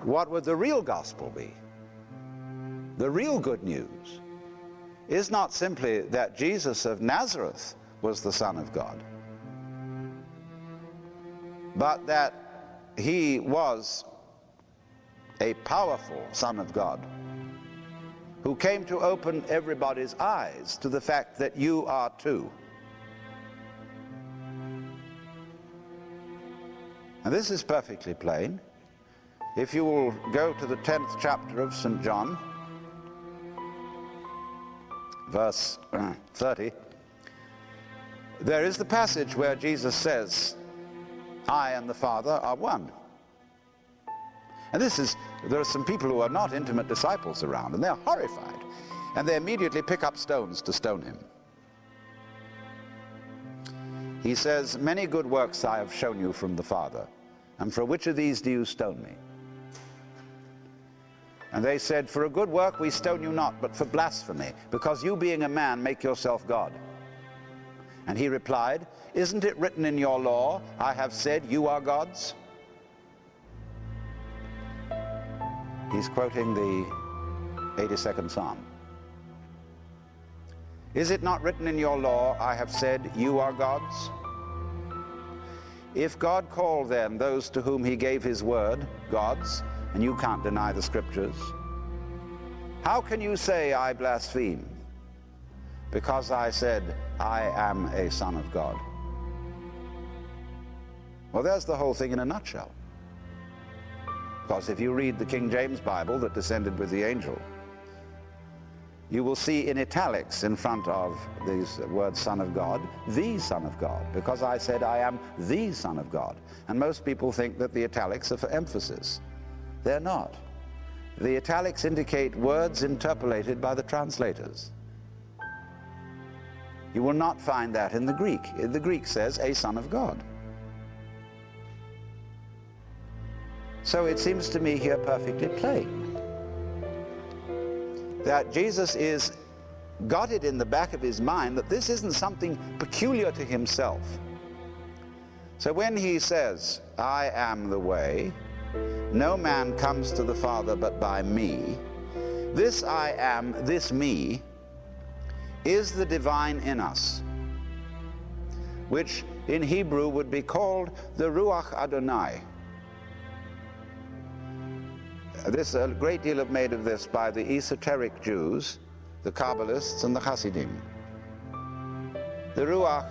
what would the real gospel be? The real good news is not simply that Jesus of Nazareth was the Son of God, but that he was a powerful Son of God who came to open everybody's eyes to the fact that you are too. And this is perfectly plain. If you will go to the 10th chapter of St. John, verse 30, there is the passage where Jesus says, I and the Father are one. And there are some people who are not intimate disciples around, and they're horrified, and they immediately pick up stones to stone him. He says, many good works I have shown you from the Father, and for which of these do you stone me? And they said, for a good work we stone you not, but for blasphemy, because you being a man make yourself God. And he replied, isn't it written in your law, I have said you are gods? He's quoting the 82nd Psalm. Is it not written in your law, I have said you are gods? If God called then those to whom he gave his word gods, and you can't deny the scriptures, how can you say I blaspheme? Because I said I am a son of God. Well, there's the whole thing in a nutshell. Because if you read the King James Bible that descended with the angel, you will see in italics in front of these words Son of God, the Son of God, because I said I am the Son of God. And most people think that the italics are for emphasis. They're not. The italics indicate words interpolated by the translators. You will not find that in the Greek. The Greek says a Son of God. So it seems to me here perfectly plain that Jesus got it in the back of his mind that this isn't something peculiar to himself. So when he says, I am the way, no man comes to the Father but by me, this I am, this me, is the divine in us, which in Hebrew would be called the Ruach Adonai. There's a great deal made of this by the esoteric Jews, the Kabbalists and the Hasidim. The Ruach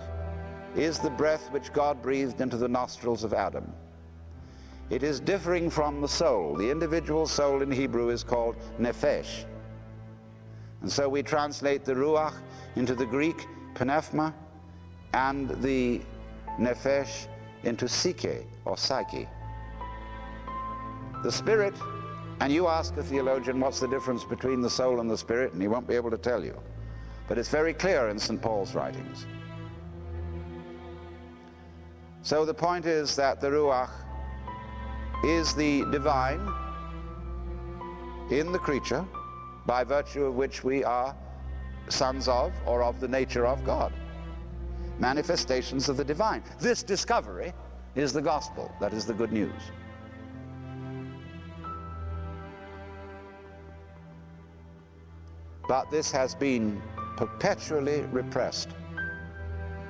is the breath which God breathed into the nostrils of Adam. It is differing from the soul. The individual soul in Hebrew is called nephesh. And so we translate the Ruach into the Greek pneuma and the nephesh into psyche or psyche. The spirit. And you ask a theologian what's the difference between the soul and the spirit, and he won't be able to tell you. But it's very clear in St. Paul's writings. So the point is that the Ruach is the divine in the creature, by virtue of which we are sons of, or of the nature of God. Manifestations of the divine. This discovery is the gospel, that is the good news. But this has been perpetually repressed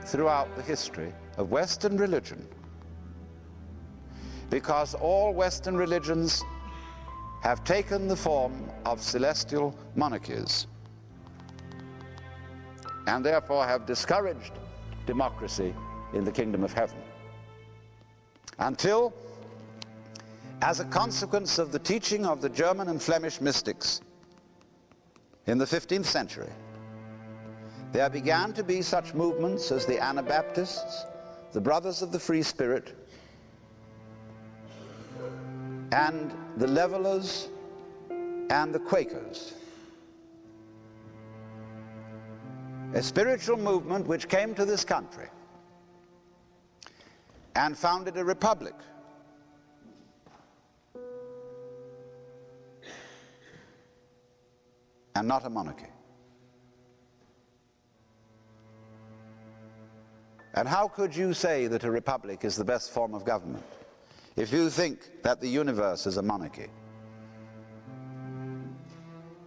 throughout the history of Western religion, because all Western religions have taken the form of celestial monarchies and therefore have discouraged democracy in the kingdom of heaven. Until, as a consequence of the teaching of the German and Flemish mystics, in the 15th century, there began to be such movements as the Anabaptists, the Brothers of the Free Spirit, and the Levelers and the Quakers. A spiritual movement which came to this country and founded a republic. And not a monarchy. And how could you say that a republic is the best form of government if you think that the universe is a monarchy?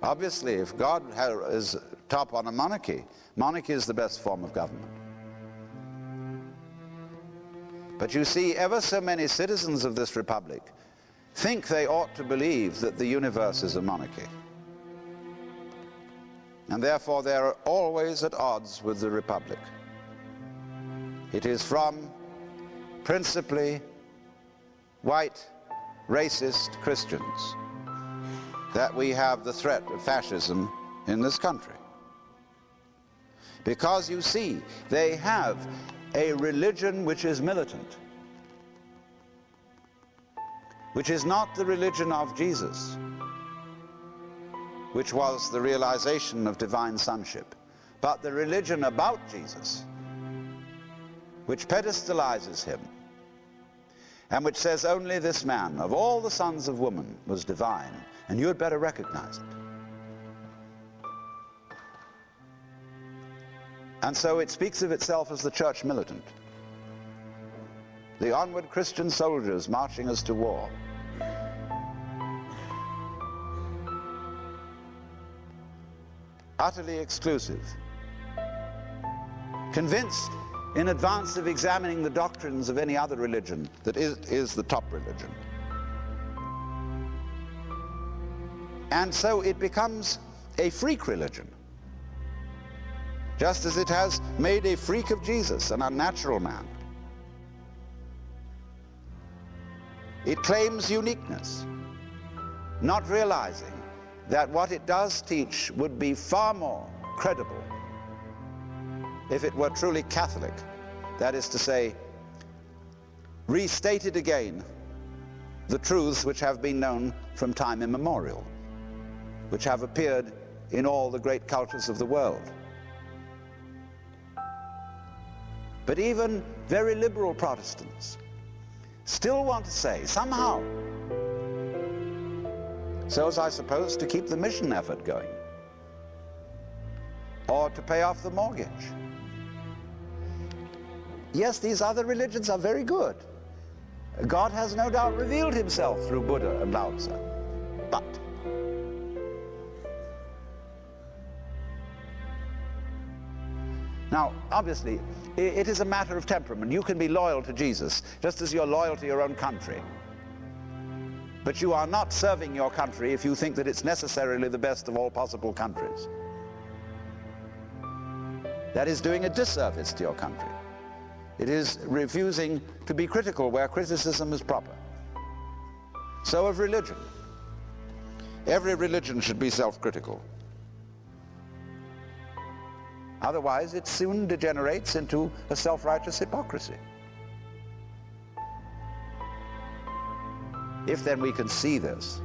Obviously, if God is top on a monarchy, monarchy is the best form of government. But you see, ever so many citizens of this republic think they ought to believe that the universe is a monarchy. And therefore they're always at odds with the republic. It is from principally white, racist Christians that we have the threat of fascism in this country. Because you see, they have a religion which is militant, which is not the religion of Jesus, which was the realization of divine sonship, but the religion about Jesus, which pedestalizes him, and which says only this man, of all the sons of woman, was divine, and you had better recognize it. And so it speaks of itself as the church militant, the onward Christian soldiers marching us to war. Utterly exclusive, convinced in advance of examining the doctrines of any other religion that is the top religion. And so it becomes a freak religion, just as it has made a freak of Jesus, an unnatural man. It claims uniqueness, not realizing that what it does teach would be far more credible if it were truly Catholic. That is to say, restated again the truths which have been known from time immemorial, which have appeared in all the great cultures of the world. But even very liberal Protestants still want to say, somehow, so as I suppose to keep the mission effort going, or to pay off the mortgage. Yes, these other religions are very good. God has no doubt revealed himself through Buddha and Lao Tzu. But now, obviously, it is a matter of temperament. You can be loyal to Jesus, just as you're loyal to your own country. But you are not serving your country if you think that it's necessarily the best of all possible countries. That is doing a disservice to your country. It is refusing to be critical where criticism is proper. So of religion. Every religion should be self-critical. Otherwise, it soon degenerates into a self-righteous hypocrisy. If then we can see this,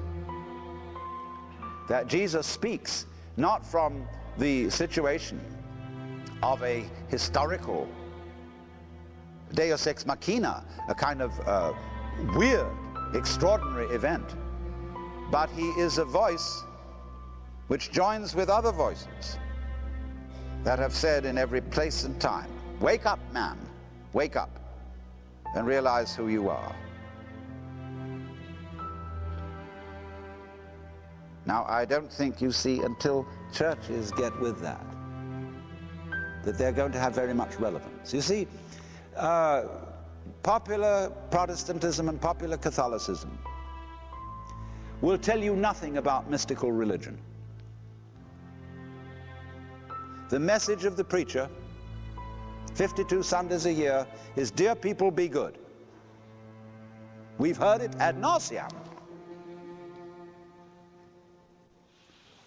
that Jesus speaks not from the situation of a historical deus ex machina, a kind of weird, extraordinary event, but he is a voice which joins with other voices that have said in every place and time, wake up, man, wake up and realize who you are. Now, I don't think, you see, until churches get with that they're going to have very much relevance. You see, popular Protestantism and popular Catholicism will tell you nothing about mystical religion. The message of the preacher, 52 Sundays a year, is, dear people, be good. We've heard it ad nauseam.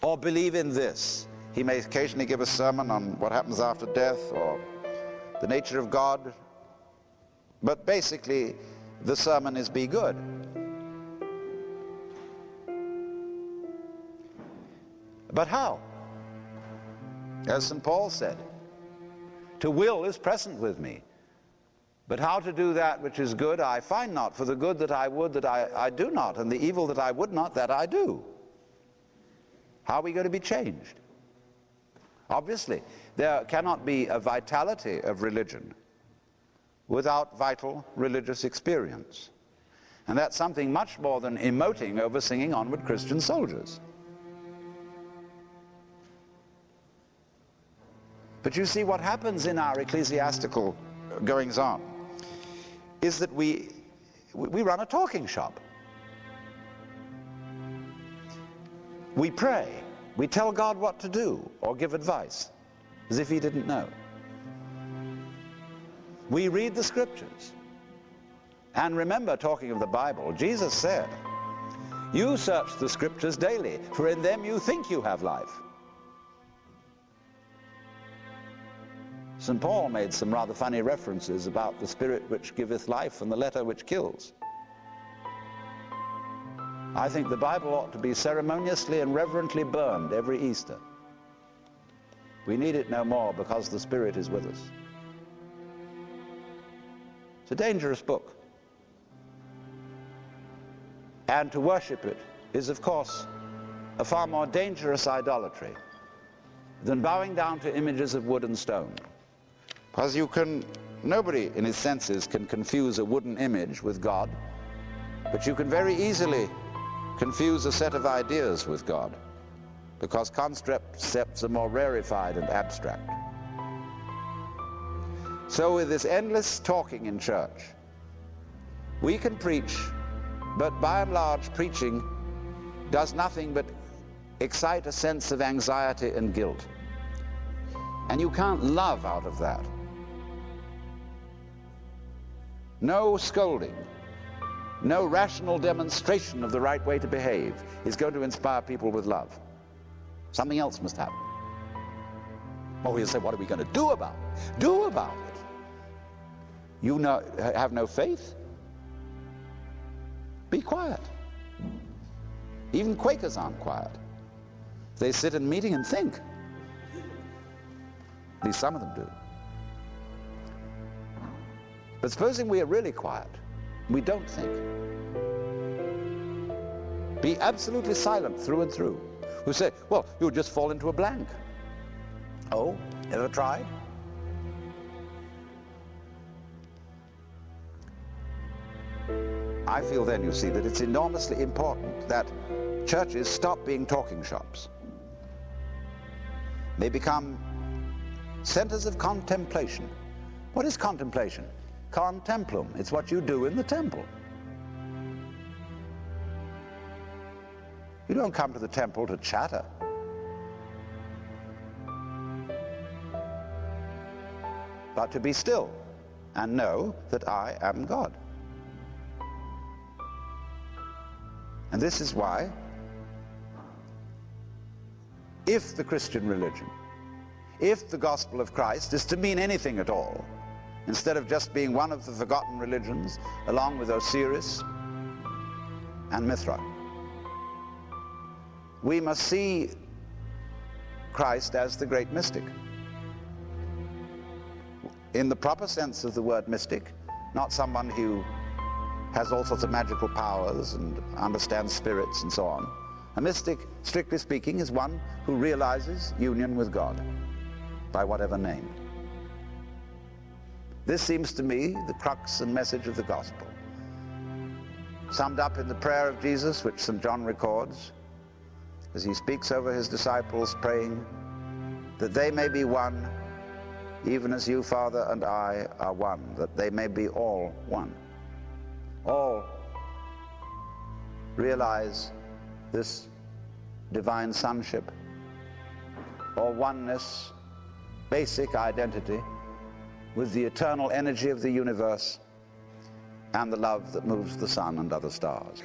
Or believe in this. He may occasionally give a sermon on what happens after death or the nature of God, but basically the sermon is be good. But how? As St. Paul said, to will is present with me, but how to do that which is good I find not, for the good that I would that I do not, and the evil that I would not that I do. How are we going to be changed? Obviously, there cannot be a vitality of religion without vital religious experience. And that's something much more than emoting over singing Onward Christian Soldiers. But you see, what happens in our ecclesiastical goings-on is that we run a talking shop. We pray. We tell God what to do or give advice, as if he didn't know. We read the scriptures. And remember, talking of the Bible, Jesus said, "You search the scriptures daily, for in them you think you have life." St. Paul made some rather funny references about the spirit which giveth life and the letter which kills. I think the Bible ought to be ceremoniously and reverently burned every Easter. We need it no more because the Spirit is with us. It's a dangerous book. And to worship it is, of course, a far more dangerous idolatry than bowing down to images of wood and stone. Because nobody in his senses can confuse a wooden image with God, but you can very easily confuse a set of ideas with God, because concepts are more rarefied and abstract. So with this endless talking in church, we can preach, but by and large preaching does nothing but excite a sense of anxiety and guilt. And you can't love out of that. No scolding, no rational demonstration of the right way to behave is going to inspire people with love. Something else must happen. Well, we'll say, what are we going to do about it? Do about it. You have no faith? Be quiet. Even Quakers aren't quiet. They sit in meeting and think. At least some of them do. But supposing we are really quiet, we don't think. Be absolutely silent through and through. Who say, well, you'll just fall into a blank. Oh, ever tried? I feel then, you see, that it's enormously important that churches stop being talking shops. They become centers of contemplation. What is contemplation? Contemplum. It's what you do in the temple. You don't come to the temple to chatter. But to be still and know that I am God. And this is why, if the Christian religion, if the gospel of Christ is to mean anything at all, instead of just being one of the forgotten religions, along with Osiris and Mithra, we must see Christ as the great mystic. In the proper sense of the word mystic, not someone who has all sorts of magical powers and understands spirits and so on. A mystic, strictly speaking, is one who realizes union with God by whatever name. This seems to me the crux and message of the gospel, summed up in the prayer of Jesus, which St. John records, as he speaks over his disciples, praying that they may be one, even as you, Father, and I are one, that they may be all one. All realize this divine sonship, or oneness, basic identity with the eternal energy of the universe and the love that moves the sun and other stars.